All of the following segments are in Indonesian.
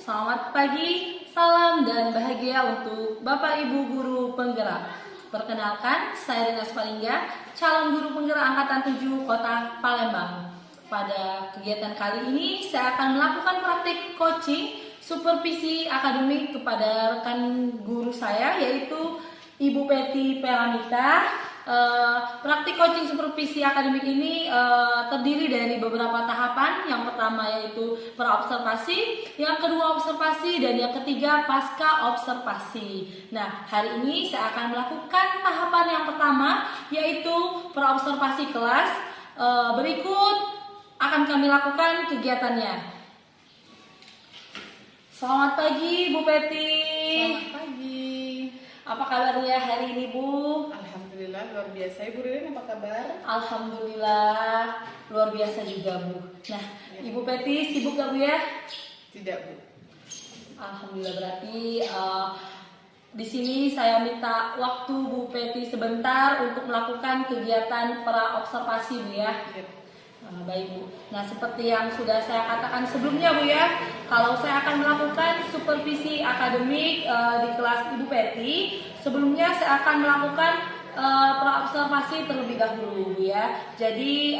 Selamat pagi, salam dan bahagia untuk Bapak Ibu Guru Penggerak. Perkenalkan, saya Rina Sparingga, calon guru penggerak angkatan 7 Kota Palembang. Pada kegiatan kali ini, saya akan melakukan praktik coaching supervisi akademik kepada rekan guru saya, yaitu Ibu Peti Peramita. Praktik coaching supervisi akademik ini terdiri dari beberapa tahapan. Yang pertama yaitu praobservasi, yang kedua observasi, dan yang ketiga pasca observasi. Nah, hari ini saya akan melakukan tahapan yang pertama, yaitu praobservasi kelas. Berikut akan kami lakukan kegiatannya. Selamat pagi, Bu Peti. Selamat pagi. Apa kabarnya hari ini, Bu? Alhamdulillah luar biasa. Ibu Ririn apa kabar? Alhamdulillah luar biasa juga, Bu. Nah, Ibu Peti sibuk gak, Bu, ya? Tidak, Bu. Alhamdulillah, berarti di sini saya minta waktu Bu Peti sebentar untuk melakukan kegiatan praobservasi, Bu, ya. Baik, Bu. Nah, seperti yang sudah saya katakan sebelumnya, Bu, ya, kalau saya akan melakukan supervisi akademik di kelas Ibu Peti, sebelumnya saya akan melakukan praobservasi terlebih dahulu, Bu, ya. Jadi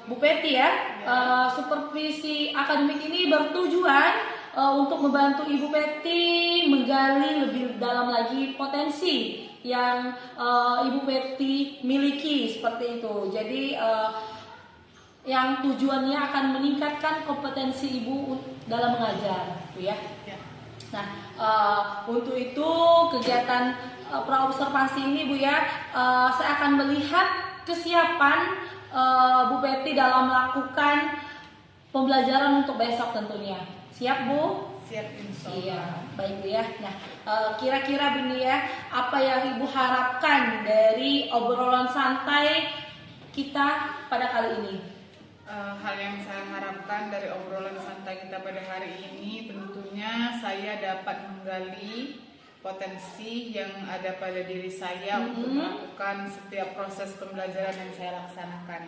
Bu Peti ya, supervisi akademik ini bertujuan untuk membantu Ibu Peti menggali lebih dalam lagi potensi yang Ibu Peti miliki, seperti itu. Jadi yang tujuannya akan meningkatkan kompetensi Ibu dalam mengajar, Bu, ya. Nah, untuk itu kegiatan praobservasi ini, Bu, ya, saya akan melihat kesiapan Bu Peti dalam melakukan pembelajaran untuk besok tentunya. Siap, Bu? Siap, insya Allah. Iya, baik, Bu, ya. Nah, kira-kira begini ya, apa yang Ibu harapkan dari obrolan santai kita pada kali ini? Hal yang saya harapkan dari obrolan santai kita pada hari ini tentunya saya dapat menggali potensi yang ada pada diri saya untuk melakukan setiap proses pembelajaran yang saya laksanakan.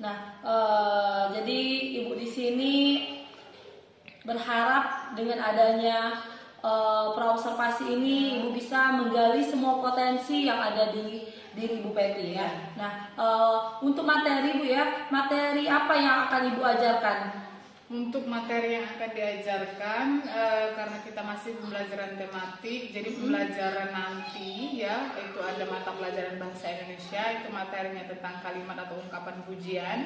Nah, jadi Ibu di sini berharap dengan adanya praobservasi ini Ibu bisa menggali semua potensi yang ada di diri Bu Peti, ya. Nah, untuk materi, Bu, ya, materi apa yang akan Ibu ajarkan? Untuk materi yang akan diajarkan, karena kita masih pembelajaran tematik, jadi pembelajaran nanti ya, itu ada mata pelajaran bahasa Indonesia, itu materinya tentang kalimat atau ungkapan pujian,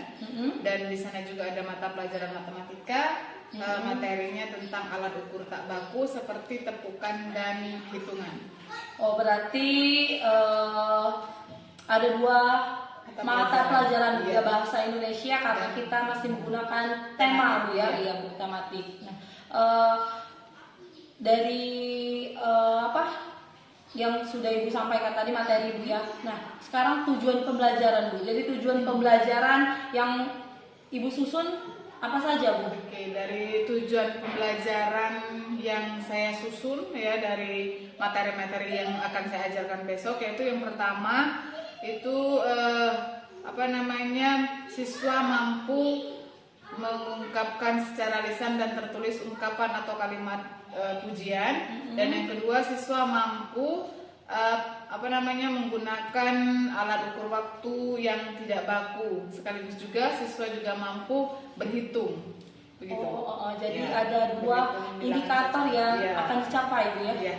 dan di sana juga ada mata pelajaran matematika, materinya tentang alat ukur tak baku seperti tepukan dan hitungan. Oh, berarti ada dua mata pelajaran iya. bahasa Indonesia karena kita masih menggunakan tema, Bu, ya, iya, Bu, tematik. Nah, dari apa yang sudah Ibu sampaikan tadi materi, Bu, ya. Nah, sekarang tujuan pembelajaran, Bu. Jadi tujuan pembelajaran yang Ibu susun apa saja, Bu? Oke, dari tujuan pembelajaran yang saya susun ya, dari materi-materi yang akan saya ajarkan besok, yaitu yang pertama itu siswa mampu mengungkapkan secara lisan dan tertulis ungkapan atau kalimat pujian, dan yang kedua siswa mampu menggunakan alat ukur waktu yang tidak baku, sekaligus juga siswa juga mampu berhitung. Begitu. Jadi ya, ada dua indikator yang akan dicapai, Bu, ya. Ya.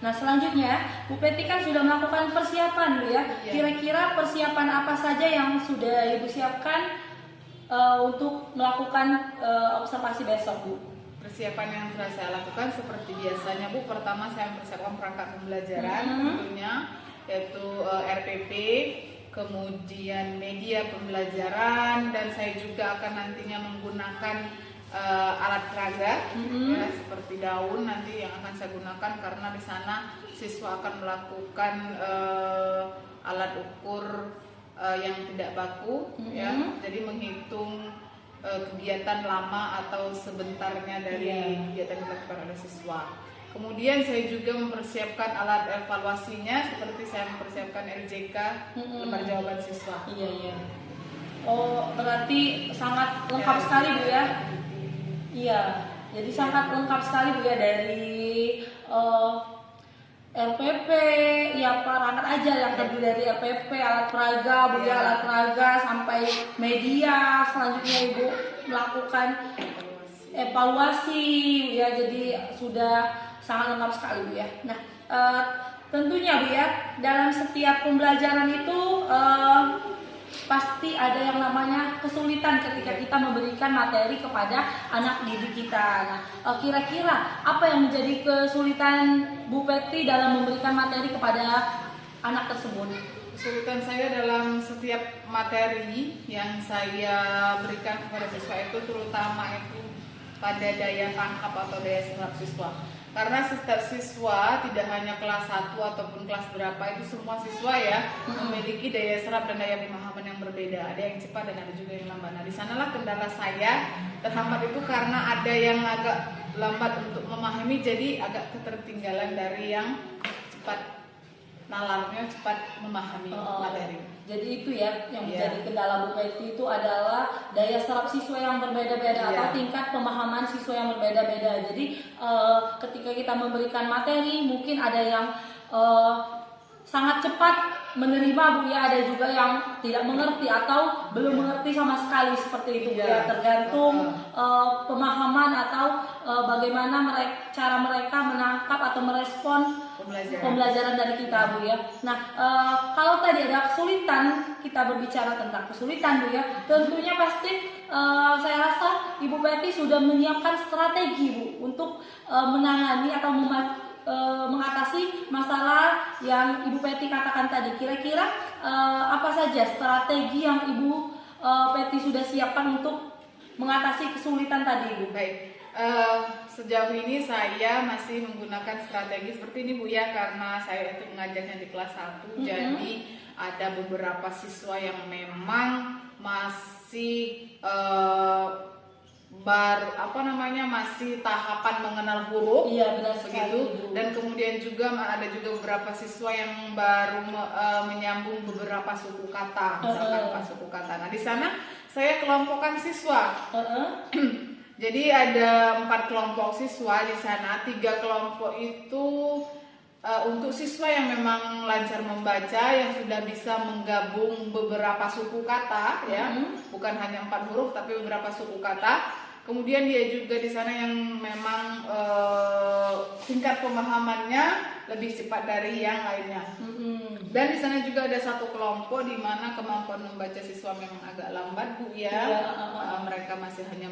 Nah, selanjutnya Bu Peti kan sudah melakukan persiapan, Bu, ya. Kira-kira persiapan apa saja yang sudah Ibu siapkan untuk melakukan observasi besok, Bu? Persiapan yang sudah saya lakukan seperti biasanya, Bu. Pertama saya mempersiapkan perangkat pembelajaran tentunya, yaitu RPP, kemudian media pembelajaran, dan saya juga akan nantinya menggunakan alat peraga ya, seperti daun nanti yang akan saya gunakan, karena di sana siswa akan melakukan alat ukur yang tidak baku ya, jadi menghitung kegiatan lama atau sebentarnya dari kegiatan yang dilakukan oleh siswa. Kemudian saya juga mempersiapkan alat evaluasinya, seperti saya mempersiapkan LJK, lembar jawaban siswa. Iya. Oh, berarti sangat lengkap sekali, Bu, ya. Iya. Jadi sangat lengkap sekali Bu ya, dari RPP, ya perangkat aja yang terdiri dari RPP, alat peraga, Bu ya, alat peraga sampai media. Selanjutnya Ibu melakukan evaluasi Bu ya, jadi sudah sangat lengkap sekali Bu ya. Nah, tentunya Bu ya, dalam setiap pembelajaran itu pasti ada yang namanya kesulitan ketika kita memberikan materi kepada anak didik kita. Nah, kira-kira apa yang menjadi kesulitan Bu Peti dalam memberikan materi kepada anak tersebut? Kesulitan saya dalam setiap materi yang saya berikan kepada siswa itu terutama itu pada daya tangkap atau daya serap siswa. Karena setiap siswa tidak hanya kelas 1 ataupun kelas berapa, itu semua siswa ya memiliki daya serap dan daya pemahaman yang berbeda. Ada yang cepat dan ada juga yang lambat. Nah, di sanalah kendala saya terhambat itu karena ada yang agak lambat untuk memahami, jadi agak ketertinggalan dari yang cepat nalarnya, cepat memahami materi. Jadi itu ya yang menjadi kendala Bu Peti itu adalah daya serap siswa yang berbeda-beda atau tingkat pemahaman siswa yang berbeda-beda. Jadi ketika kita memberikan materi mungkin ada yang sangat cepat menerima Bu ya, ada juga yang tidak mengerti atau belum mengerti sama sekali, seperti itu Bu ya. Tergantung pemahaman atau bagaimana cara mereka menangkap atau merespon pembelajaran dari kita Bu ya. Nah, kalau tadi ada kesulitan, kita berbicara tentang kesulitan Bu ya, tentunya pasti saya rasa Ibu Peti sudah menyiapkan strategi Bu untuk menangani atau mengatasi masalah yang Ibu Peti katakan tadi. Kira-kira apa saja strategi yang Ibu Peti sudah siapkan untuk mengatasi kesulitan tadi Bu? Baik. Sejauh ini saya masih menggunakan strategi seperti ini Bu ya, karena saya itu mengajarnya di kelas 1. Jadi ada beberapa siswa yang memang masih masih tahapan mengenal huruf. Iya, benar begitu. sekali, Dan kemudian juga ada juga beberapa siswa yang baru menyambung beberapa suku kata, misalkan 4 suku kata. Nah, di sana saya kelompokkan siswa. Jadi ada 4 kelompok siswa di sana. 3 kelompok itu untuk siswa yang memang lancar membaca, yang sudah bisa menggabung beberapa suku kata, ya, bukan hanya 4 huruf tapi beberapa suku kata. Kemudian dia juga di sana yang memang tingkat pemahamannya lebih cepat dari yang lainnya. Dan di sana juga ada 1 kelompok di mana kemampuan membaca siswa memang agak lambat Bu ya. Mereka masih hanya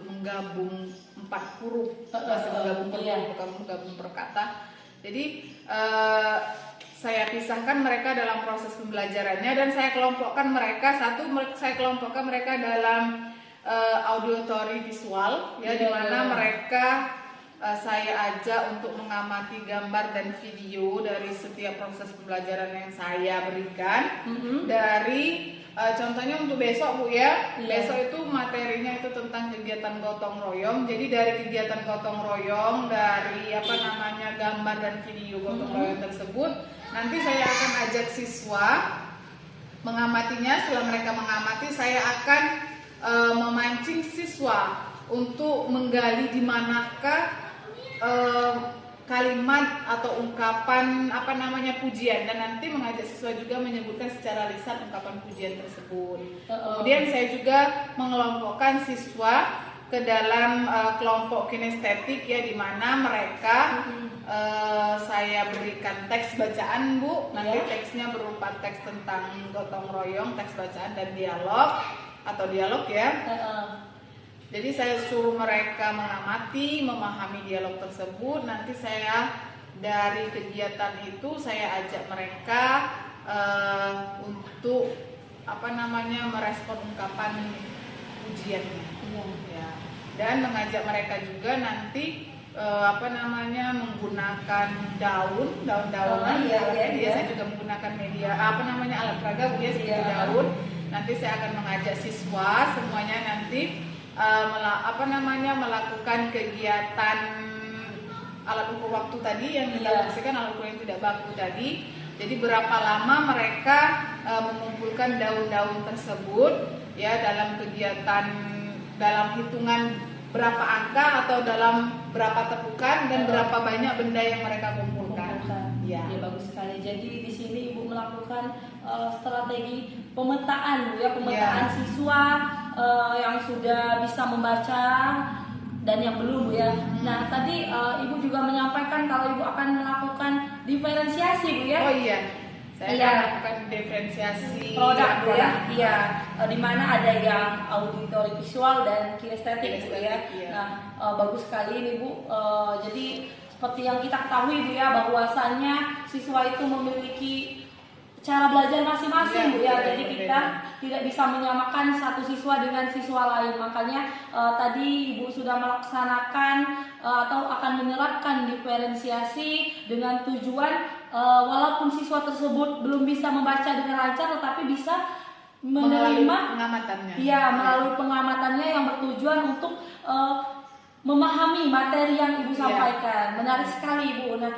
menggabung 4 huruf, masih menggabung per huruf, bukan menggabung per kata. Jadi saya pisahkan mereka dalam proses pembelajarannya dan saya kelompokkan mereka dalam auditory visual ya, di mana mereka saya ajak untuk mengamati gambar dan video dari setiap proses pembelajaran yang saya berikan. Dari contohnya untuk besok Bu ya, besok itu materinya itu tentang kegiatan gotong royong. Jadi dari kegiatan gotong royong, dari gambar dan video gotong royong tersebut, nanti saya akan ajak siswa mengamatinya. Setelah mereka mengamati, saya akan memancing siswa untuk menggali di manakah kalimat atau ungkapan pujian, dan nanti mengajak siswa juga menyebutkan secara lisan ungkapan pujian tersebut. Kemudian saya juga mengelompokkan siswa ke dalam kelompok kinestetik ya, di mana mereka saya berikan teks bacaan Bu. Nanti teksnya berupa teks tentang gotong royong, teks bacaan dan dialog atau dialog ya. Jadi saya suruh mereka mengamati, memahami dialog tersebut. Nanti saya dari kegiatan itu saya ajak mereka untuk merespon ungkapan pujiannya. Ya. Dan mengajak mereka juga nanti menggunakan daun-daunan. Saya juga menggunakan media alat peraga seperti daun. Nanti saya akan mengajak siswa semuanya nanti melakukan kegiatan alat ukur waktu tadi yang kita maksudkan, alat ukur yang tidak baku tadi. Jadi berapa lama mereka mengumpulkan daun-daun tersebut ya dalam kegiatan, dalam hitungan berapa angka atau dalam berapa tepukan dan berapa banyak benda yang mereka kumpulkan. Ya. Ya, bagus sekali. Jadi di sini Ibu melakukan strategi pemetaan, Bu ya, pemetaan siswa yang sudah bisa membaca dan yang belum, Bu ya. Nah, tadi Ibu juga menyampaikan kalau Ibu akan melakukan diferensiasi, Bu ya. Oh iya. Saya akan diferensiasi produk, Bu ya. Iya, di mana ada yang auditori visual dan kinestetik, Bu ya. Iya. Nah, bagus sekali ini, Bu. Jadi seperti yang kita ketahui, Bu ya, bahwasannya siswa itu memiliki cara belajar masing-masing, Bu ya. Jadi kita tidak bisa menyamakan satu siswa dengan siswa lain. Makanya tadi Ibu sudah melaksanakan atau akan menerapkan diferensiasi dengan tujuan walaupun siswa tersebut belum bisa membaca dengan lancar, tetapi bisa menerima pengamatannya. Iya, melalui pengamatannya yang bertujuan untuk memahami materi yang Ibu sampaikan. Menarik sekali, Ibu. Nah,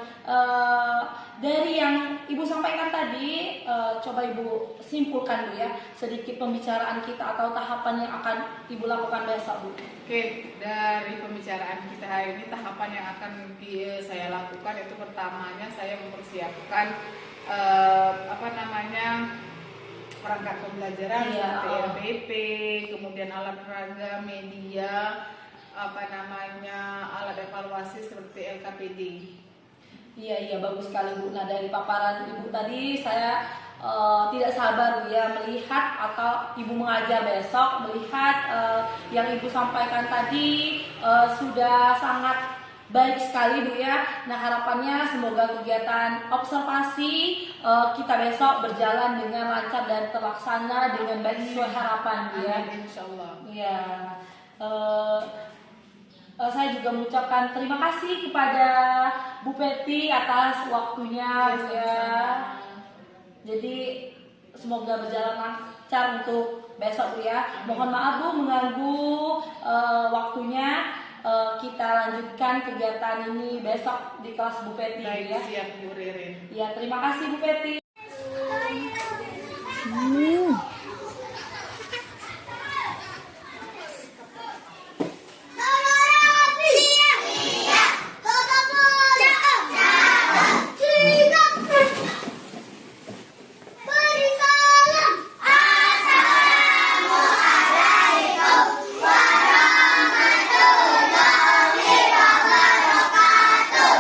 dari yang Ibu sampaikan tadi, coba Ibu simpulkan, Bu ya, sedikit pembicaraan kita atau tahapan yang akan Ibu lakukan besok, Bu. Oke, dari pembicaraan kita hari ini, tahapan yang akan saya lakukan itu pertamanya saya mempersiapkan perangkat pembelajaran seperti RPP, kemudian alat peraga, media, alat evaluasi seperti LKPD. Iya, bagus sekali, Bu. Nah, dari paparan Ibu tadi saya tidak sabar, Bu ya, melihat atau Ibu mengajar besok, melihat yang Ibu sampaikan tadi sudah sangat baik sekali, Bu ya. Nah, harapannya semoga kegiatan observasi kita besok berjalan dengan lancar dan terlaksana dengan baik sesuai harapan, Bu ya. Insyaallah. Iya. Saya juga mengucapkan terima kasih kepada Bu Peti atas waktunya, Bu ya. Jadi semoga berjalan lancar untuk besok, Bu ya. Mohon maaf, Bu, mengganggu waktunya. Kita lanjutkan kegiatan ini besok di kelas Bu Peti, Bu ya. Siap, Bu Ririn. Ya, terima kasih, Bu Peti.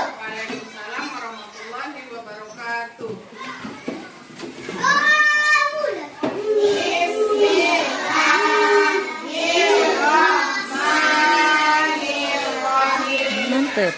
Waalaikumsalam warahmatullahi wabarakatuh. Mantep.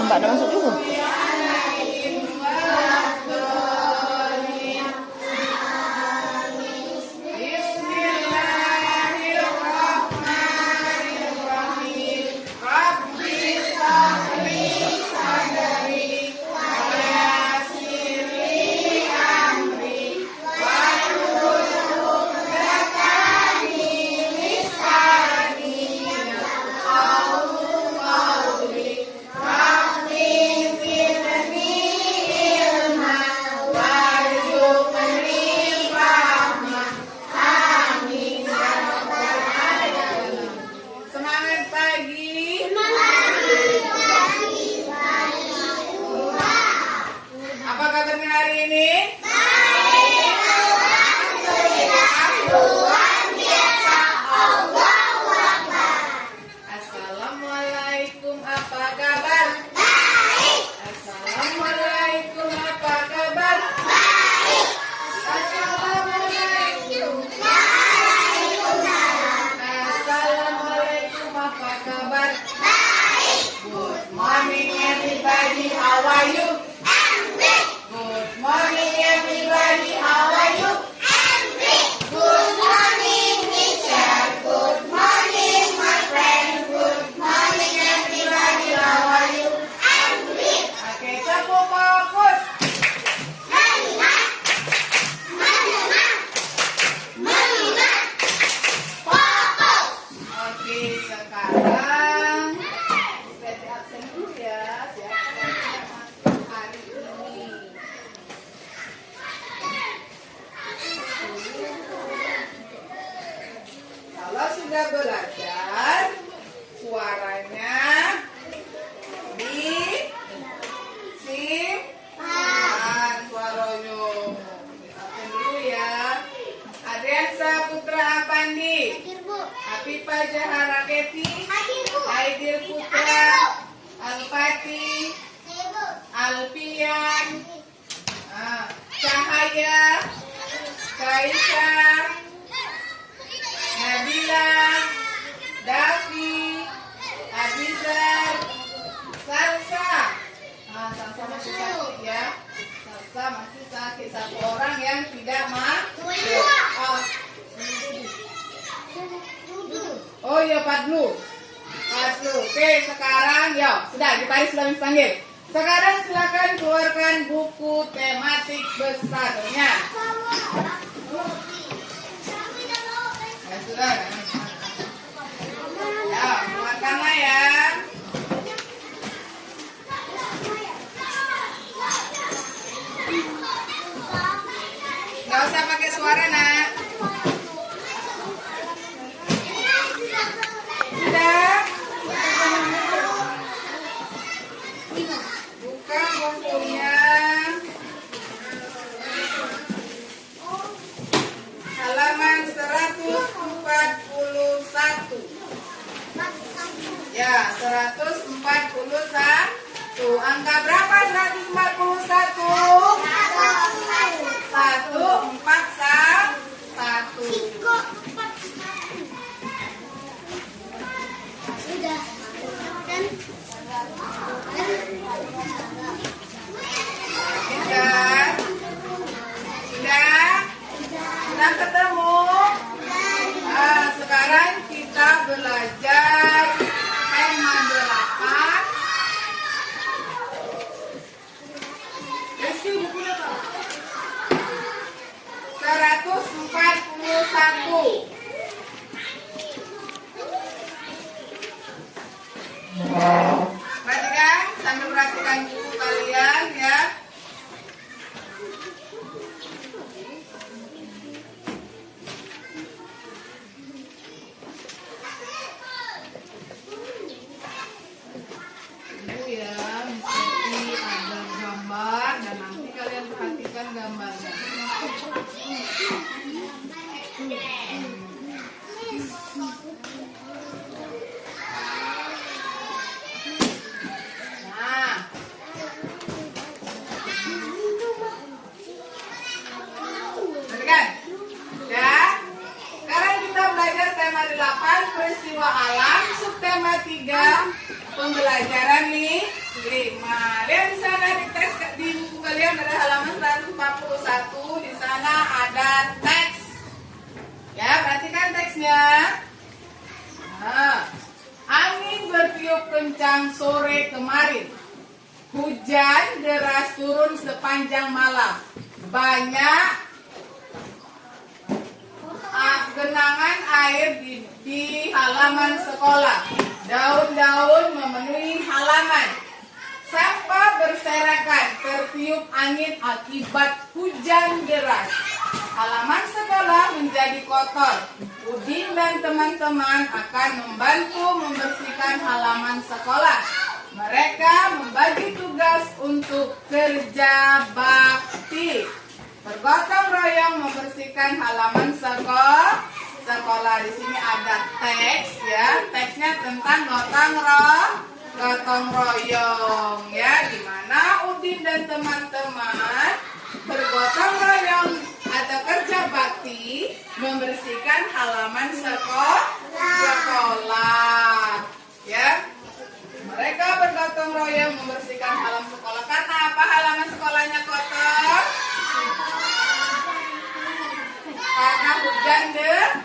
Mbak ada masuk juga. Semangat pagi. Apa kabarnya hari ini? Assalamualaikum, apa kabar? Assalamualaikum, apa kabar? Assalamualaikum. Assalamualaikum, apa kabar? Good morning everybody, how are you? Good morning everybody. sudah belajar, suaranya disimpan. Suaranya disimpan dulu ya. Adriansa Putra Apandi, Afifa Jahara Keti, Aidil Putra, Alfati, Alfian, Cahaya, Kaisar, Nabila, Davi, Abizar, Salsa. Salsa masih sakit ya. Salsa masih sakit. Satu orang yang tidak Oh iya, Padlu. Oke, sekarang ya sudah ditarik sudah dipanggil. Sekarang silakan keluarkan buku tematik besarnya. Ya sudah. Ya, keluarkanlah ya. Nggak usah pakai suara, nak. Sudah. Buka bukunya. Halaman 141. Ya, 141. Angka berapa 141? 141. Sudah kan? Sudah ketemu. Sekarang kita belajar tema 8. Rizky, bukunya Pak. 141. Perhatikan, sambil perhatikan buku kalian ya. Ibu ya, mesti ada gambar dan nanti kalian perhatikan gambarnya. Peristiwa alam, subtema 3, pembelajaran nih 5. Lihat di sana di tes di buku kalian ada halaman 141. Di sana ada teks. Ya, perhatikan teksnya. Angin bertiup kencang sore kemarin. Hujan deras turun sepanjang malam. Banyak genangan air di halaman sekolah. Daun-daun memenuhi halaman. Sampah berserakan tertiup angin akibat hujan deras. Halaman sekolah menjadi kotor. Udin dan teman-teman akan membantu membersihkan halaman sekolah. Mereka membagi tugas untuk kerja bakti. Bergotong royong membersihkan halaman sekolah. Di sini ada teks ya. Teksnya tentang gotong royong ya. Di mana Udin dan teman-teman bergotong royong atau kerja bakti membersihkan halaman sekolah. Ya. Mereka bergotong royong membersihkan halaman sekolah. Karena apa halaman sekolahnya kotor? Karena hujan deras,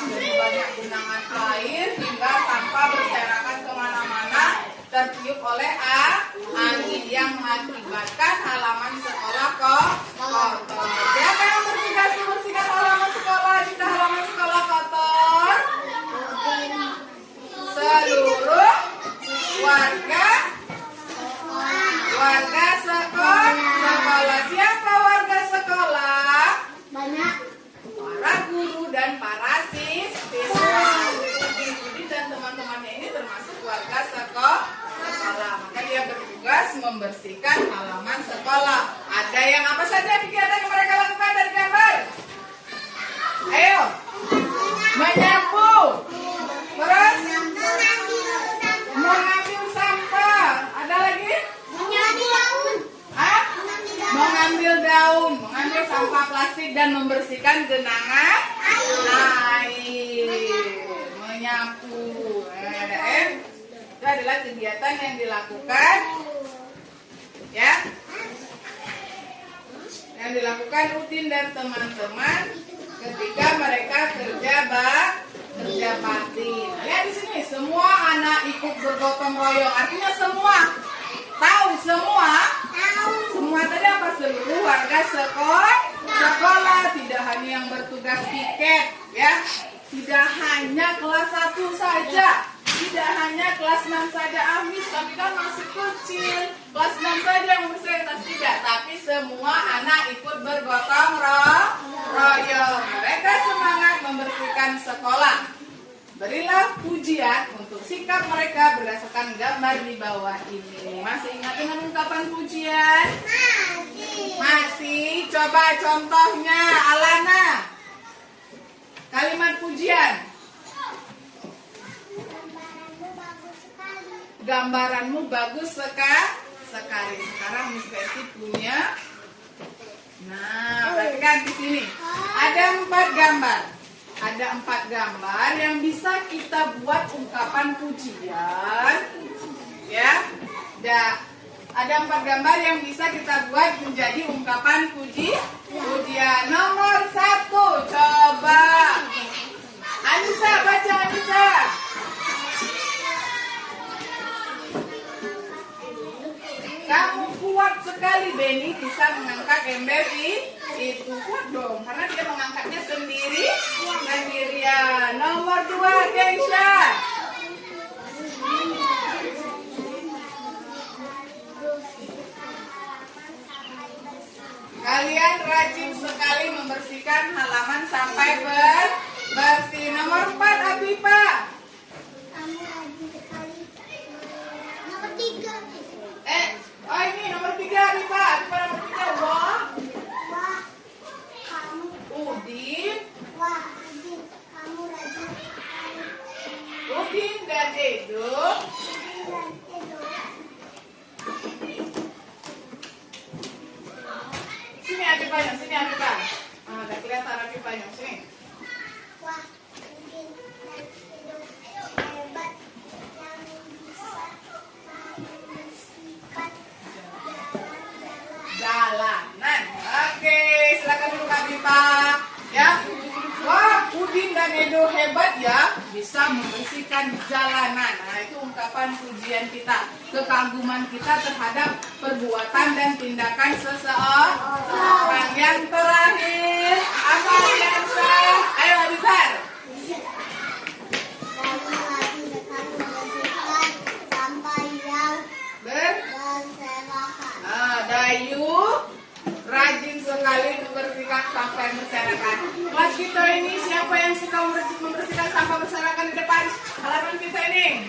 jadi banyak genangan air hingga sampah berserakan kemana-mana, tertiup oleh angin yang mengakibatkan halaman sekolah kotor. Siapa yang bertugas membersihkan halaman sekolah jika halaman sekolah kotor? Seluruh warga halaman sekolah. Ada yang apa saja kegiatan yang mereka lakukan dari gambar? Ayo. Menyapu. Terus mengambil sampah. Ada lagi? Hah? Mengambil daun, mengambil sampah plastik dan membersihkan genangan air. Menyapu. Ada itu adalah kegiatan yang dilakukan, ya, yang dilakukan Udin dan teman-teman ketika mereka kerja bakti. Lihat di sini, semua anak ikut bergotong royong. Artinya semua tahu, semua tadi apa? Seluruh warga sekolah, tidak hanya yang bertugas piket, ya, tidak hanya kelas 1 saja. Tidak hanya kelas 6 saja, Amis, tapi kan masih kecil. Kelas 6 saja yang bersih, kelas 3. Tapi semua anak ikut bergotong royong. Mereka semangat membersihkan sekolah. Berilah pujian untuk sikap mereka berdasarkan gambar di bawah ini. Masih ingat dengan ungkapan pujian? Masih. Coba contohnya, Alana. Kalimat pujian. Gambaranmu bagus sekali. Sekarang Miss Betty punya. Nah, perhatikan di sini. Ada 4 gambar. Ada 4 gambar yang bisa kita buat ungkapan pujian. Ya. Ada 4 gambar yang bisa kita buat menjadi ungkapan pujian. Nomor 1, coba. Anissa, baca Anissa. Kamu kuat sekali, Benny bisa mengangkat ember itu. Kuat dong, karena dia mengangkatnya sendirian. Nomor 2, Keisha. Kalian rajin sekali membersihkan halaman sampai bersih. Nomor 4, Abipa. Kamu rajin sekali. Nomor 3. Oh ini nomor 3 nih Pak. Nomor 3. Wah, kamu. Udin. Udin, kamu rajin. Udin dan Edo. Sini Abipanya, sini Abipa. Udah kelihatan Abipanya, sini. Wah, Udin dan Edo hebat yang bisa membersihkan Jalanan. Oke, silakan dulu Kak Bipa. Ya. Wah, Udin dan Edo hebat ya, bisa membersihkan jalanan. Nah, itu ungkapan pujian kita, kekaguman kita terhadap perbuatan dan tindakan seseorang. Yang terakhir, apa yang sah? Ayo Abisar. kamu rajin sekali membersihkan sampah yang berserakan. Dayu rajin sekali membersihkan sampah yang berserakan. Kelas kita ini siapa yang suka membersihkan sampah berserakan di depan halaman kita ini?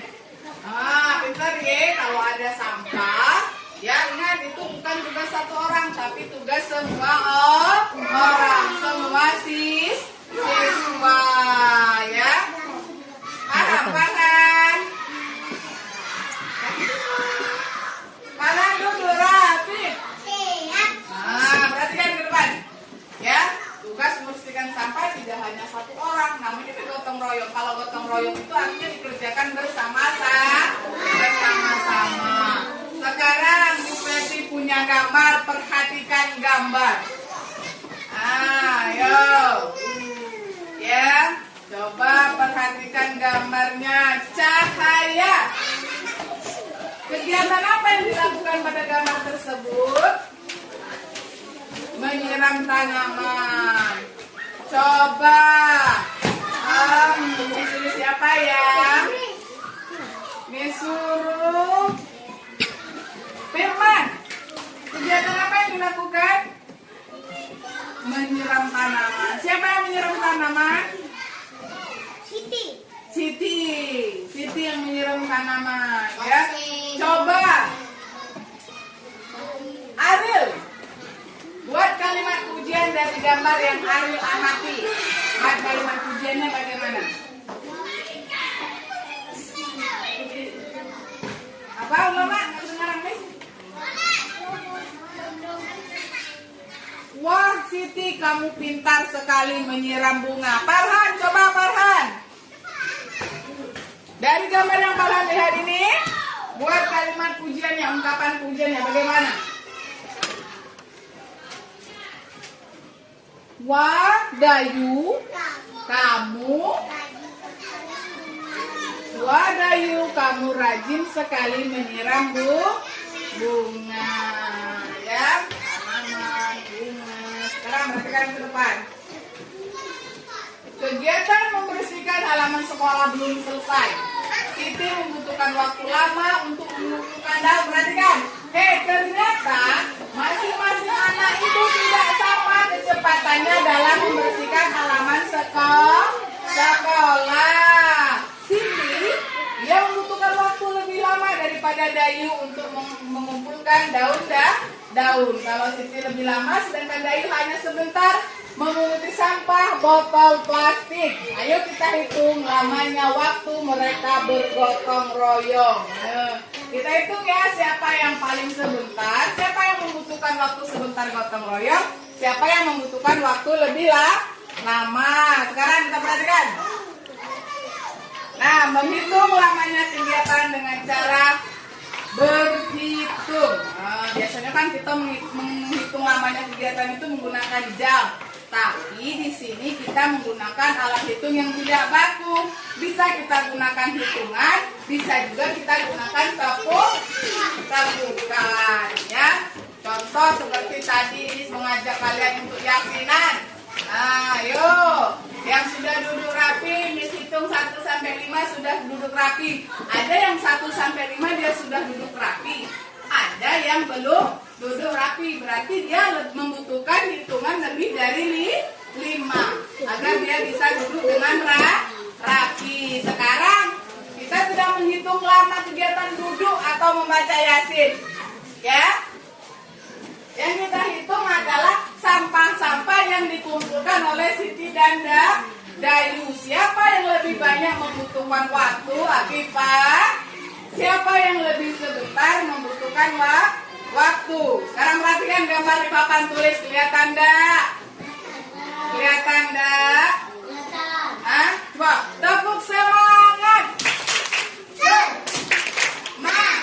Pintar ya, kalau ada sampah, ya ingat itu bukan tugas 1 orang, tapi tugas semua orang, semua siswa, ya. Paham? Paham dulu, rapi. Perhatikan ke depan. Ya, tugas membersihkan sampah tidak hanya 1 orang, namanya itu gotong royong. Kalau gotong royong itu artinya dikerjakan bersama-sama. Sekarang Miss Betty punya gambar, perhatikan gambar. Ayo. Ya, coba perhatikan gambarnya. Cahaya. Kegiatan apa yang dilakukan pada gambar tersebut? Menyiram tanaman. Coba disuruh siapa ya? Disuruh Firman. Kegiatan apa yang dilakukan? Menyiram tanaman. Siapa yang menyiram tanaman? Siti yang menyiram tanaman, ya. Coba dari gambar yang Ariel amati. Kalimat pujiannya bagaimana? Apa ulama? Kedengaran Miss? Wah Siti, kamu pintar sekali menyiram bunga. Farhan, coba Farhan. Dari gambar yang Farhan lihat ini, buat kalimat pujiannya, ungkapan pujiannya bagaimana? Wah, Dayu, kamu. Wah, Dayu, kamu rajin sekali menyiram bunga. Ya, tanaman, bunga. Sekarang perhatikan ke depan. Kegiatan membersihkan halaman sekolah belum selesai. Siti membutuhkan waktu lama untuk mengumpulkan daun. Perhatikan. Ternyata masing-masing anak itu tidak sama kecepatannya dalam membersihkan halaman sekolah. Siti, dia membutuhkan waktu lebih lama daripada Dayu untuk mengumpulkan daun. Kalau Siti lebih lama, sedangkan Dayu hanya sebentar memunguti sampah botol plastik. Ayo kita hitung lamanya waktu mereka bergotong royong. Kita hitung ya, siapa yang paling sebentar, siapa yang membutuhkan waktu sebentar gotong royong, siapa yang membutuhkan waktu lebih lama. Sekarang kita perhatikan. Nah, menghitung lamanya kegiatan dengan cara berhitung. Biasanya kan kita menghitung lamanya kegiatan itu menggunakan jam. Tapi di sini kita menggunakan alat hitung yang tidak baku. Bisa kita gunakan hitungan, bisa juga kita gunakan tepukan, ya. Contoh seperti tadi mengajak kalian untuk yakinan. Ayo, yang sudah duduk rapi, Miss hitung 1 sampai 5 sudah duduk rapi. Ada yang 1 sampai 5 dia sudah duduk rapi. Ada yang belum duduk rapi, berarti dia membutuhkan hitungan lebih dari 5 agar dia bisa duduk dengan rapi. Sekarang kita sudah menghitung lama kegiatan duduk atau membaca Yasin, ya. Yang kita hitung adalah sampah-sampah yang dikumpulkan oleh Siti dan Dayu. Siapa yang lebih banyak membutuhkan waktu, Afifah? Siapa yang lebih sebentar membutuhkan waktu? Sekarang perhatikan gambar di papan tulis, kelihatan enggak? Kelihatan enggak? Coba tepuk semangat. Semangat.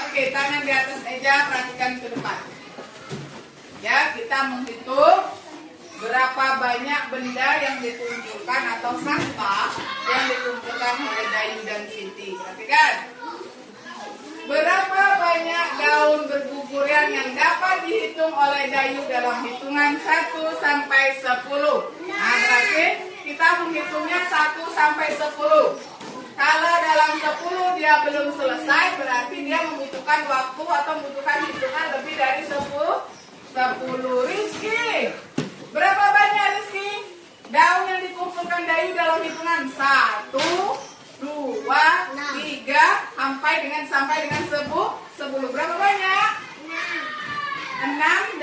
Oke, tangan di atas meja, perhatikan ke depan. Ya, kita menghitung berapa banyak benda yang dikumpulkan atau sampah yang dikumpulkan oleh Dayu dan Siti. Perhatikan. Berapa banyak daun berguguran yang dapat dihitung oleh Dayu dalam hitungan 1 sampai 10. Nah, berarti kita menghitungnya 1 sampai 10. Kalau dalam 10 dia belum selesai, berarti dia membutuhkan waktu atau membutuhkan hitungan lebih dari 10. Rizky, berapa banyak Rizky daun yang dikumpulkan Dayu dalam hitungan 1, 2, 3 sampai dengan 10. Berapa banyak? 6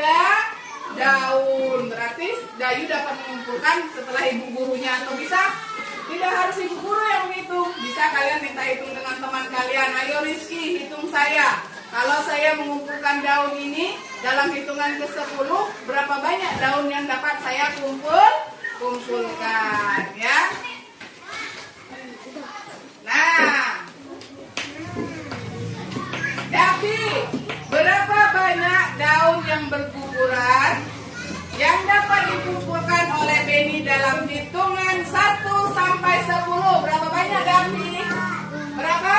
daun. Berarti Dayu dapat mengumpulkan setelah ibu gurunya, atau bisa tidak harus ibu guru yang menghitung. Bisa kalian minta hitung dengan teman kalian. Ayo Rizky, hitung saya. Kalau saya mengumpulkan daun ini dalam hitungan ke-10, berapa banyak daun yang dapat saya kumpulkan, ya? Nah, jadi berapa banyak daun yang berguguran yang dapat dikumpulkan oleh Beni dalam hitungan 1 sampai 10? Berapa banyak Davi? Berapa?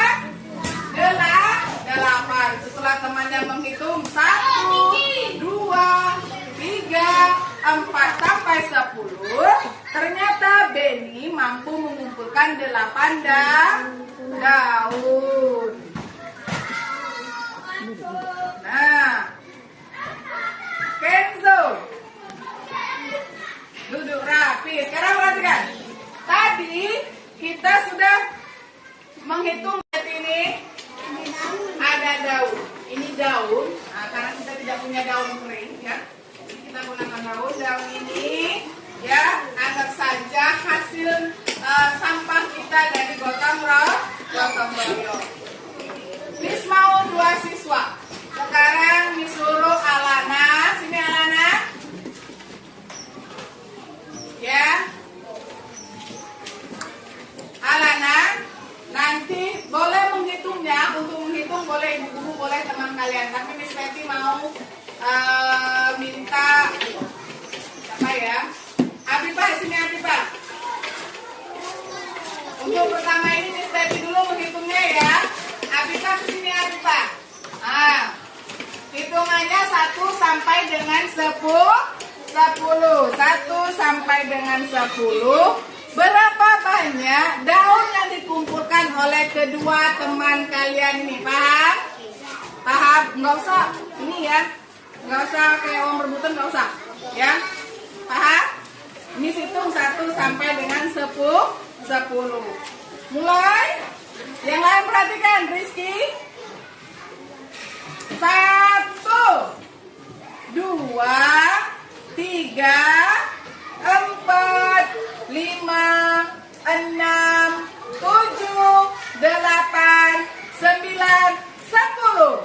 8. Setelah temannya menghitung 1, 2, 3, 4 sampai 10, ternyata Beni mampu mengumpulkan 8 daun. Nah, Kenzo duduk rapi. Sekarang perhatikan. Tadi kita sudah menghitung ini ada daun. Ini daun. Nah, karena kita tidak punya daun kering ya, jadi kita gunakan daun ini ya. Anggap saja hasil sampah kita dari gotong royong. Miss mau 2 siswa. Sekarang Miss suruh Alana, sini Alana. Ya. Alana, nanti boleh menghitungnya. Untuk menghitung boleh ibu-ibu, boleh teman kalian. Tapi Miss Betty mau minta siapa ya? Abipa, sini Abipa. Untuk pertama ini Miss Betty dulu menghitungnya ya. Abipa kesini Abipa. Ah, hitungannya 1 sampai dengan 10. 1 sampai dengan 10. Berapa banyak daun yang dikumpulkan oleh kedua teman kalian ini? Paham? Paham? Nggak usah ini ya. Nggak usah kayak uang rebutan, nggak usah. Ya? Paham? Ini hitung 1 sampai dengan 10. Mulai. Yang lain perhatikan, Rizky. 1, 2, 3, 4, 5, 6, 7, 8, 9, 10.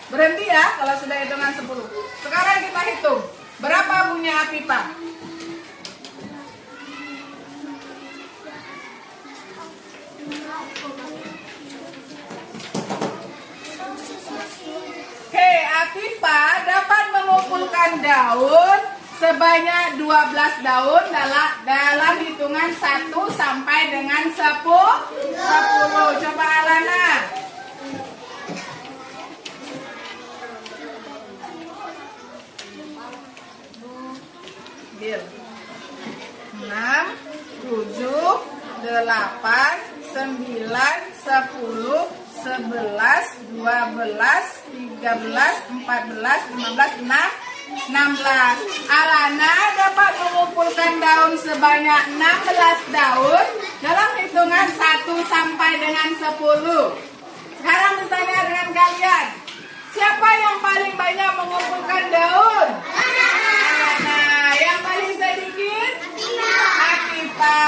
Berhenti ya kalau sudah hitungan 10. Sekarang kita hitung. Berapa bunyi Afifa? Oke, Afifa dapat mengumpulkan daun sebanyak 12 daun dalam hitungan 1 sampai dengan 10. Coba Alana. Bil. 6, 7, 8, 9, 10, 11, 12, 13, 14, 15, 16. Alana dapat mengumpulkan daun sebanyak 16 daun dalam hitungan 1 sampai dengan 10. Sekarang bertanya dengan kalian, siapa yang paling banyak mengumpulkan daun? Alana. Yang paling sedikit? Afifa.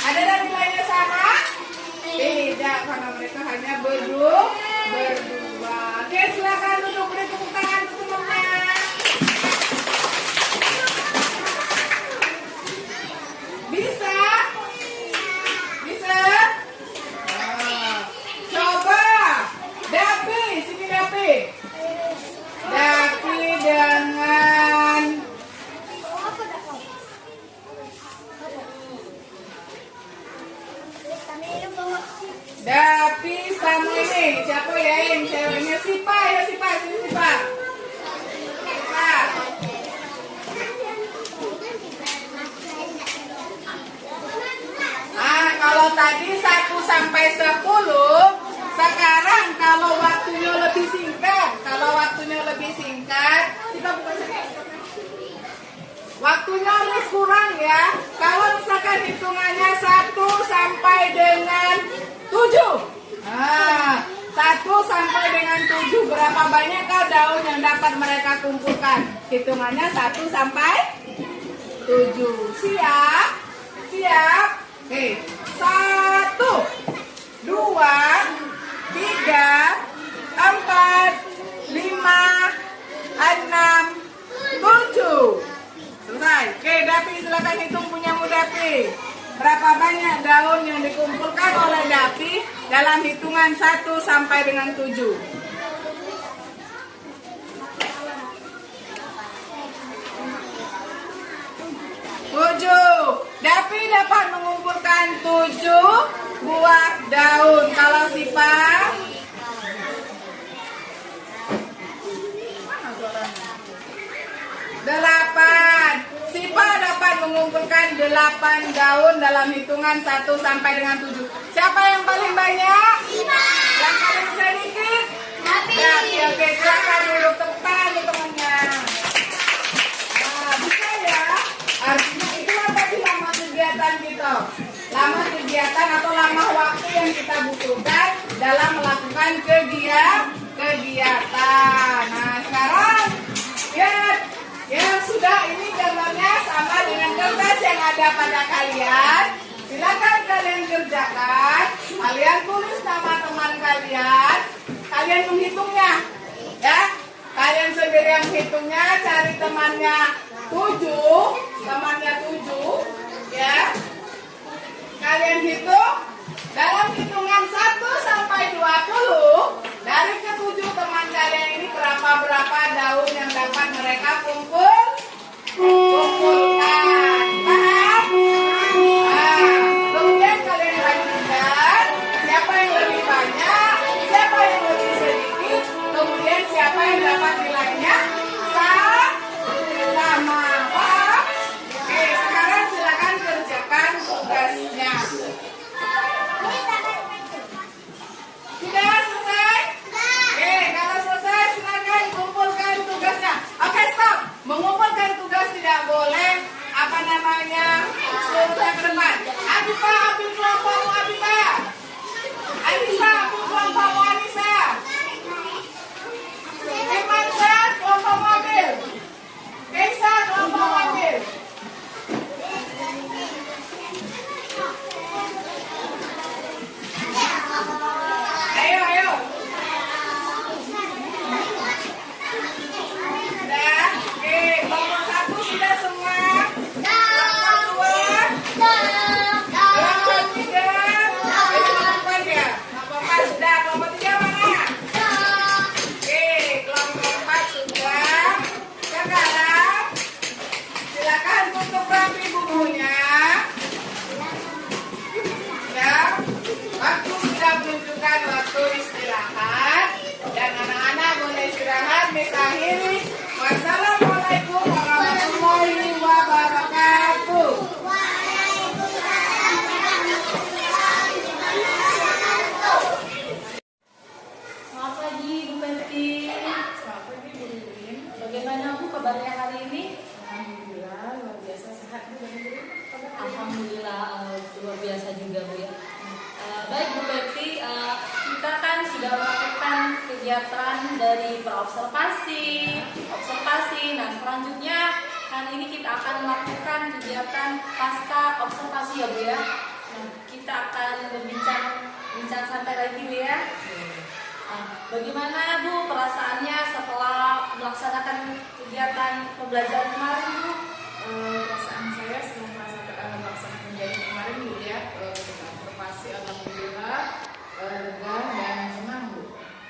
Ada dan nilainya sama? Tidak, karena mereka hanya berdua. Oke, silakan duduk, beri tepuk tangan untuk teman-teman. Bisa? Bisa? Coba Dapi, sini Dapi. Dapi dengan Dapi sama ini. Siapa ya yang ceweknya? Sipa ya, Sipa. Sini Sipa. Sipa. Kalau tadi 1 sampai 10, sekarang kalau waktunya lebih singkat, kita buka sini. Waktunya lebih kurang ya. Kalau misalkan hitungannya 1 sampai dengan 7. 1 sampai dengan 7, berapa banyak daun yang dapat mereka kumpulkan? Hitungannya 1 sampai 7. Siap? Siap? Oke. 1, 2, 3, 4, 5, 6, 7. Selesai. Oke, Dapi silakan hitung punyamu Dapi. Berapa banyak daun yang dikumpulkan oleh Dapi dalam hitungan 1 sampai dengan 7? 7. Dapi dapat mengumpulkan 7 buah daun. Kalau Sipa? Mana suaranya? 8. Sipa dapat mengumpulkan 8 daun dalam hitungan 1 sampai dengan 7. Siapa yang paling banyak? Sipa. Yang paling sedikit? Dapi. Oke, silakan duduk tepat temannya. Nah, bisa ya? Artinya itulah tadi lama kegiatan kita. Lama kegiatan atau lama waktu yang kita butuhkan dalam melakukan kegiatan. sudah pada kalian, silakan kalian kerjakan. Kalian tulis nama teman kalian. Kalian menghitungnya, ya. Kalian sendiri yang hitungnya, cari temannya 7, ya. Kalian hitung dalam hitungan 1 sampai 20. Dari ke-7 teman kalian ini berapa daun yang dapat mereka kumpulkan. Paham? Kemudian kalian lanjutkan. Siapa yang lebih banyak, siapa yang lebih sedikit, kemudian siapa yang dapat nilainya sama. Paham? Oke, sekarang silakan kerjakan tugasnya. Sudah selesai? Oke, kalau selesai silakan kumpulkan tugasnya. Oke, stop. Mengumpulkan tugas tidak boleh seluruhnya ke depan. Abipa, ambil kelompokmu Abipa. Anissa, ambil kelompokmu Anissa. Emansa, kelompokmu ambil. Keisa, kelompokmu ambil. Ayo. Sudah? Oke, kelompok 1 sudah semua. Kelompok 2, kelompok 3. Kelompok 4 ya? Kelompok 4 sudah. Kelompok 3 mana? Oke, kelompok 4 sudah. Sekarang silakan tutup rapi bukunya. Ya, waktu sudah menunjukkan waktu istirahat dan anak-anak boleh istirahat. Miss akhiri. Wassalamualaikum warahmatullahi wabarakatuh. Selamat pagi Bu Peti. Selamat pagi Bu Lilin. Bagaimana Bu kabarnya hari ini? Alhamdulillah luar biasa sehat Bu Lilin. Alhamdulillah luar biasa juga Bu ya. Baik Bu Peti, kita kan sudah melakukan kegiatan dari observasi. Nah selanjutnya hari ini kita akan melakukan kegiatan pasca observasi ya Bu ya. Nah kita akan berbincang santai lagi Bu ya. Bagaimana Bu perasaannya setelah melaksanakan kegiatan pembelajaran kemarin Bu? Perasaan saya setelah melaksanakan kegiatan kemarin Bu ya, observasi alhamdulillah lega dan senang Bu.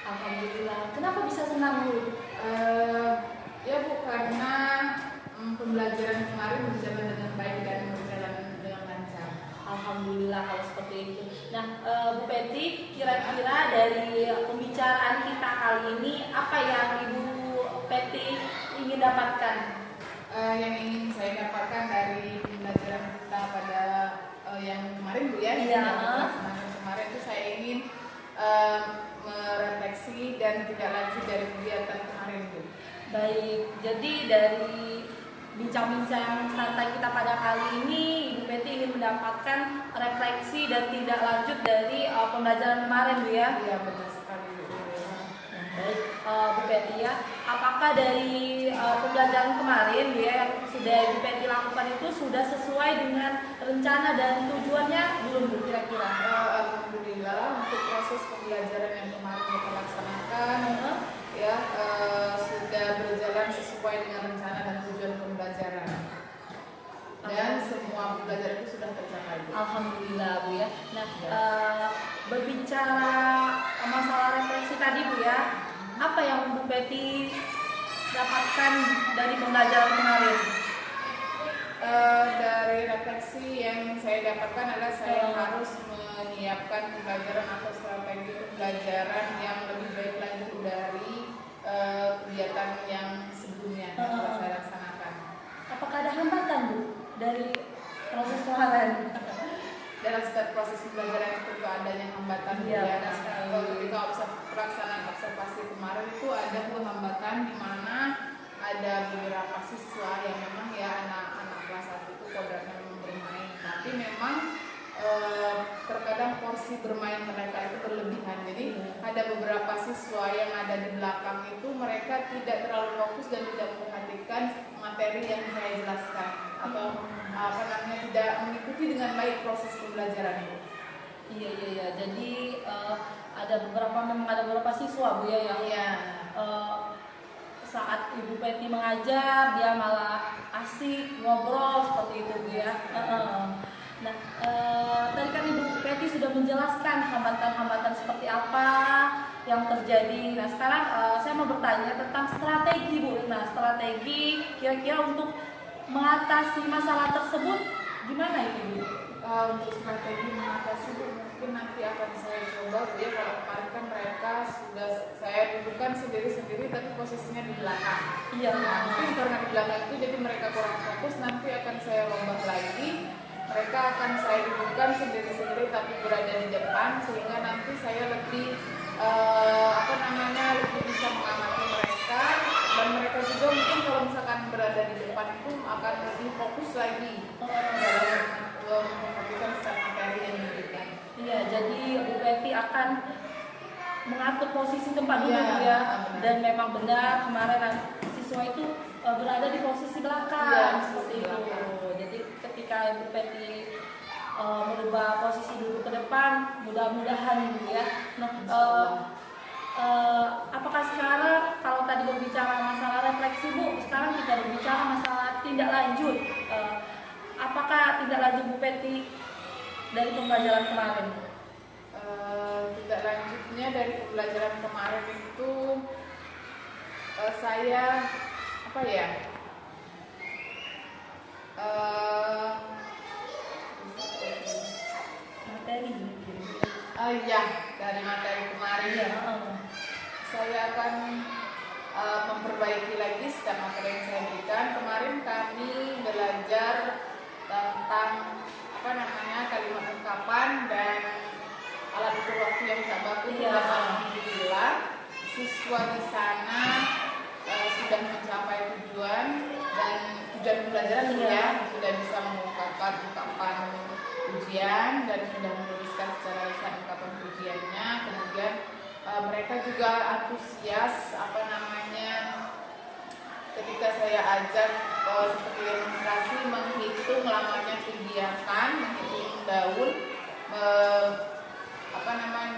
Alhamdulillah. Kenapa bisa senang Bu? Ya Bu, karena pembelajaran kemarin berjalan dengan baik dan berjalan dengan lancar. Alhamdulillah kalau seperti itu. Nah, Bu Peti, kira-kira dari pembicaraan kita kali ini apa yang Ibu Peti ingin dapatkan? Yang ingin saya dapatkan dari pembelajaran kita pada yang kemarin Bu ya, Iya. kemarin itu saya ingin merefleksi dan tidak lanjut dari kegiatan kemarin Bu. Baik, jadi dari bincang-bincang santai kita pada kali ini, Ibu Peti ingin mendapatkan refleksi dan tidak lanjut dari pembelajaran kemarin Bu ya. Iya benar sekali Bu. Baik, Bu Peti ya, apakah dari pembelajaran kemarin ya yang sudah Bu Peti lakukan itu sudah sesuai dengan rencana dan tujuannya belum Bu kira-kira? Alhamdulillah untuk proses pembelajaran yang kemarin kita laksanakan ya sudah berjalan sesuai dengan rencana dan tujuan pembelajaran dan semua pembelajaran itu sudah tercapai. Alhamdulillah Bu ya. Nah, berbicara masalah refleksi tadi Bu ya, apa yang Bu Peti dapatkan dari pembelajaran kemarin? Dari refleksi yang saya dapatkan adalah saya harus menyiapkan pembelajaran atau strategi pembelajaran yang lebih baik lagi dari kegiatan yang sebelumnya yang telah saya laksanakan. Apakah ada hambatan Bu dari proses kemarin? Dalam setiap proses pembelajaran itu adanya hambatan Iya, ya. benar sekali. Kalau ketika pelaksanaan observasi kemarin itu ada hambatan di mana ada beberapa siswa yang memang ya anak-anak kelas 1 itu kodratnya memang bermain, tapi memang terkadang porsi bermain mereka itu berlebihan. Jadi ada beberapa siswa yang ada di belakang itu mereka tidak terlalu fokus dan tidak memperhatikan materi yang saya jelaskan atau tidak mengikuti dengan baik proses pembelajaran itu. Iya. Jadi memang ada beberapa siswa Bu ya yang saat Ibu Peti mengajar dia malah asik ngobrol seperti itu Bu ya. Nah, tadi kan Ibu Peti sudah menjelaskan hambatan-hambatan seperti apa yang terjadi. Nah, sekarang saya mau bertanya tentang strategi Bu. Nah, strategi kira-kira untuk mengatasi masalah tersebut gimana itu Bu? Untuk strategi mengatasi Bu, mungkin nanti akan saya coba Bu ya. Kalau kemarin kan mereka sudah saya dudukkan sendiri-sendiri tapi posisinya di belakang. Iya. Mungkin karena di belakang itu jadi mereka kurang fokus, nanti akan saya rombak lagi. Mereka akan saya dudukkan sendiri-sendiri tapi berada di depan sehingga nanti saya lebih lebih bisa mengamati mereka, dan mereka juga mungkin kalau misalkan berada di depan itu akan lebih fokus lagi dalam memperhatikan secara materi yang diberikan. Iya, jadi Bu Peti akan mengatur posisi tempat duduk Iya, dan memang benar kemarin siswa itu berada di posisi belakang seperti itu. Jadi ketika Ibu Peti merubah posisi duduk ke depan, mudah-mudahan Bu ya. Nah, apakah sekarang kalau tadi berbicara masalah refleksi Bu, sekarang kita berbicara masalah tindak lanjut. Apakah tindak lanjut Bu Peti dari pembelajaran kemarin? Tindak lanjutnya dari pembelajaran kemarin itu saya Materi. Dari materi kemarin saya akan memperbaiki lagi setiap materi yang saya berikan. Kemarin kami belajar tentang kalimat ungkapan dan alat ukur waktu yang tak baku. Alhamdulillah siswa di sana sudah mencapai tujuan pembelajaran sudah bisa mengungkapkan ungkapan ujian dan sudah menuliskan secara lisan ungkapan ujiannya. Kemudian mereka juga antusias ketika saya ajak seperti demonstrasi menghitung lamanya kegiatan, menghitung daun,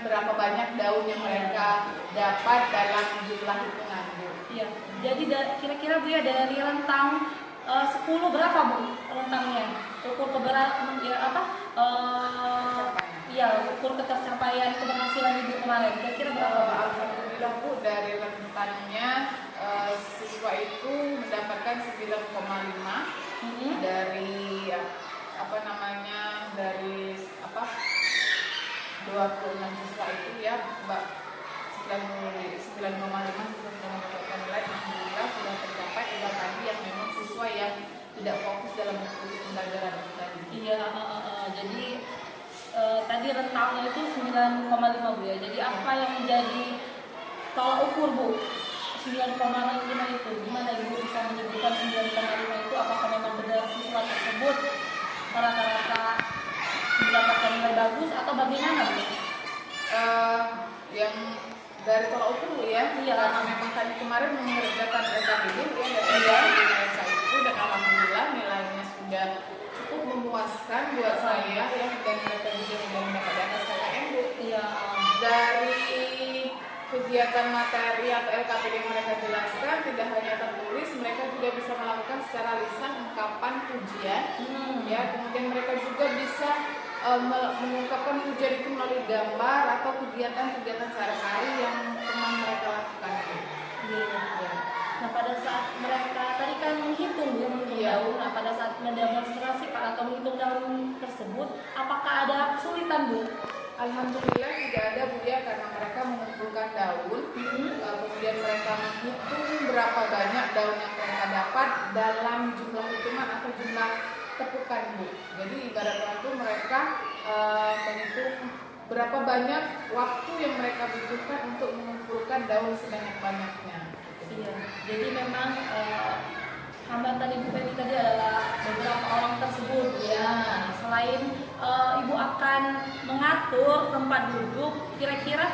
berapa banyak daun yang mereka dapat dalam jumlah hitungan Bu. Iya. Jadi kira-kira Bu ya dari rentang 10 berapa Bu rentangnya? Ukur keberhasilan ukur ketercapaian keberhasilan Ibu kemarin. Kira-kira berapa? Alhamdulillah Bu, dari rentannya siswa itu mendapatkan 9,5 dari dari 26 siswa itu ya Mbak, 9,5 siswa sudah mendapatkan nilai. Alhamdulillah sudah tercapai. Tinggal tadi yang memang siswa yang tidak fokus dalam mengikuti pembelajaran tadi. Iya, jadi tadi rentangnya itu 9,5 Bu ya. Jadi apa yang menjadi tolak ukur Bu? 9,5 itu gimana Ibu bisa menyebutkan 9,5 itu? Apakah memang benar siswa tersebut rata-rata mendapatkan nilai bagus atau bagaimana Bu? Yang dari tolak ukur ya, Iya. karena memang tadi kemarin mengerjakan LKPD dari mereka itu, dan alhamdulillah nilainya sudah cukup memuaskan buat saya ya, dan mereka juga sudah mendapat SKKM Bu. Iya. Dari kegiatan materi atau LKPD yang mereka jelaskan tidak hanya tertulis, mereka juga bisa melakukan secara lisan ungkapan pujian. Ya, kemudian mereka juga bisa mengungkapkan pujian itu melalui gambar atau kegiatan-kegiatan sehari-hari yang teman mereka lakukan. Iya. Nah, pada saat mereka tadi kan menghitung daun, nah pada saat mendemonstrasikan atau menghitung daun tersebut, apakah ada kesulitan Bu? Alhamdulillah tidak ada Bu ya, karena mereka mengumpulkan daun, kemudian mereka menghitung berapa banyak daun yang mereka dapat dalam jumlah hitungan atau jumlah tepukan Bu. Jadi ibaratnya itu mereka menghitung berapa banyak waktu yang mereka butuhkan untuk mengumpulkan daun sebanyak-banyaknya. Iya. Jadi memang hambatan Ibu Peti tadi adalah beberapa orang tersebut ya. Selain Ibu akan mengatur tempat duduk, kira-kira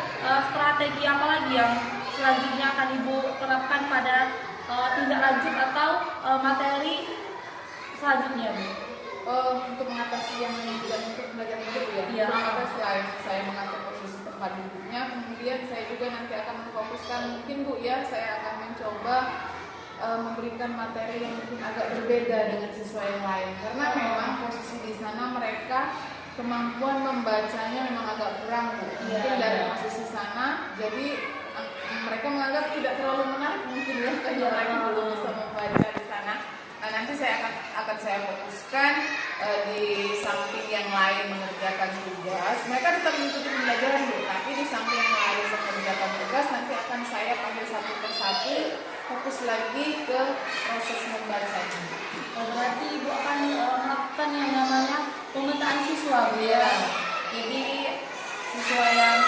strategi apa lagi yang selanjutnya akan Ibu terapkan pada tindak lanjut atau materi selanjutnya, Bu? Untuk mengatasi yang menunjukkan untuk belajar hidup ya, Iya. pertama selain saya mengatur posisi tempat duduknya, kemudian saya juga nanti akan memfokuskan, mungkin Bu ya, saya akan mencoba memberikan materi yang mungkin agak berbeda dengan siswa yang lain, karena memang posisi di sana mereka kemampuan membacanya memang agak kurang Bu. Mungkin dari posisi sana, jadi mereka menganggap tidak terlalu menarik mungkin ya, karena mereka belum bisa membaca di sana. Nah, nanti saya akan saya fokuskan di samping yang lain mengerjakan tugas. Mereka tetap mengikuti pembelajaran Bu, tapi di samping yang lain mengerjakan tugas, nanti akan saya panggil satu persatu, fokus lagi ke proses membacanya. Berarti Ibu akan melakukan yang namanya pemetaan siswa, Bu ya. Jadi siswa yang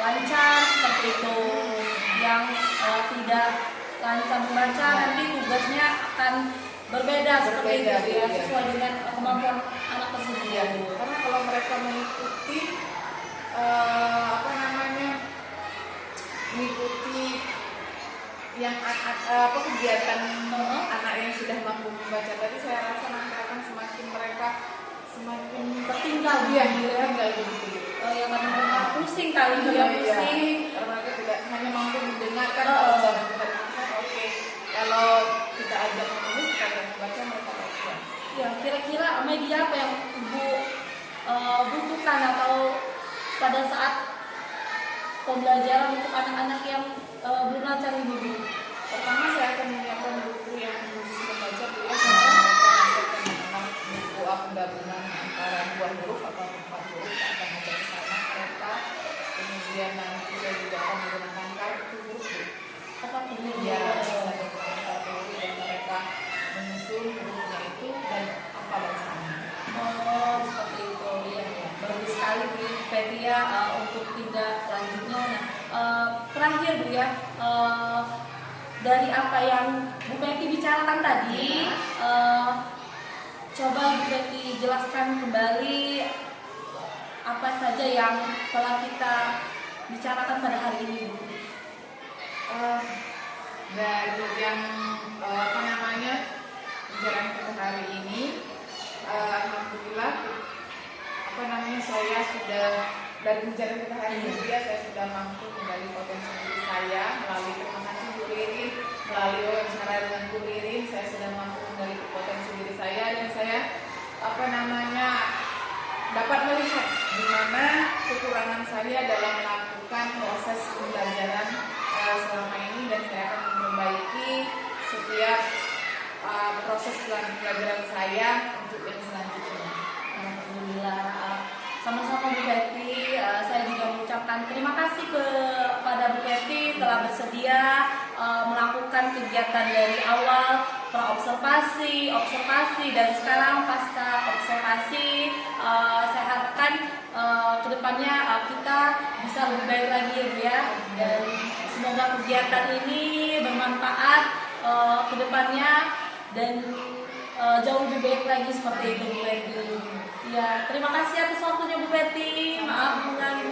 lancar seperti itu, yang tidak lancar membaca nanti tugasnya akan berbeda seperti itu ya, iya. sesuai dengan kemampuan anak tersebut ya, Bu. Karena kalau mereka mengikuti mengikuti yang kegiatan anak yang sudah mampu membaca tadi, saya rasa nanti akan mereka semakin Tertinggal dia gitu ya. tinggal begitu. Yang mereka pusing kali Iya, ya, iya. pusing. Karena mereka tidak hanya mampu mendengarkan Oh. kalau cara kita dengarkan, oke. Kalau kita ajak menulis, kita ajak membaca, mereka baca. Ya, kira-kira media apa yang Ibu butuhkan atau pada saat pembelajaran untuk anak-anak yang belum lancar ini, Bu? Pertama saya akan menyiapkan buku yang khusus membaca Bu ya, karena mereka nanti akan mengenal buku penggabungan antara 2 huruf atau 4 huruf, saya akan baca di sana mereka. Kemudian nanti saya juga akan menggunakan kartu huruf Bu. Apa ini? Ya, saya menggunakan kartu huruf dan mereka menyusun hurufnya itu dan apa bacanya. Oh, seperti itu ya. Bagus sekali Bu Petia untuk tindak lanjutnya. Nah, terakhir Bu ya, dari apa yang Bu Peti bicarakan tadi, coba Bu Peti jelaskan kembali apa saja yang telah kita bicarakan pada hari ini, Bu. Dari yang pembelajaran kita hari ini, alhamdulillah saya sudah dari pembelajaran kita hari ini saya sudah mampu menggali potensi diri saya melalui terima kasih Bu Ririn, melalui wawancara dengan Bu Ririn, saya sudah mampu menggali potensi diri saya dan saya dapat melihat di mana kekurangan saya dalam melakukan proses pembelajaran selama ini, dan saya akan memperbaiki setiap proses pembelajaran saya untuk yang selanjutnya. Alhamdulillah. Sama-sama Bu Peti, saya juga mengucapkan terima kasih kepada Bu Peti telah bersedia melakukan kegiatan dari awal praobservasi, observasi, dan sekarang pasca observasi. Saya harapkan kedepannya kita bisa lebih baik lagi ya Bu ya, dan semoga kegiatan ini bermanfaat kedepannya dan jauh lebih baik lagi seperti itu Bu Peti. Ya, terima kasih atas waktunya Bu Peti. Maaf mengganggu.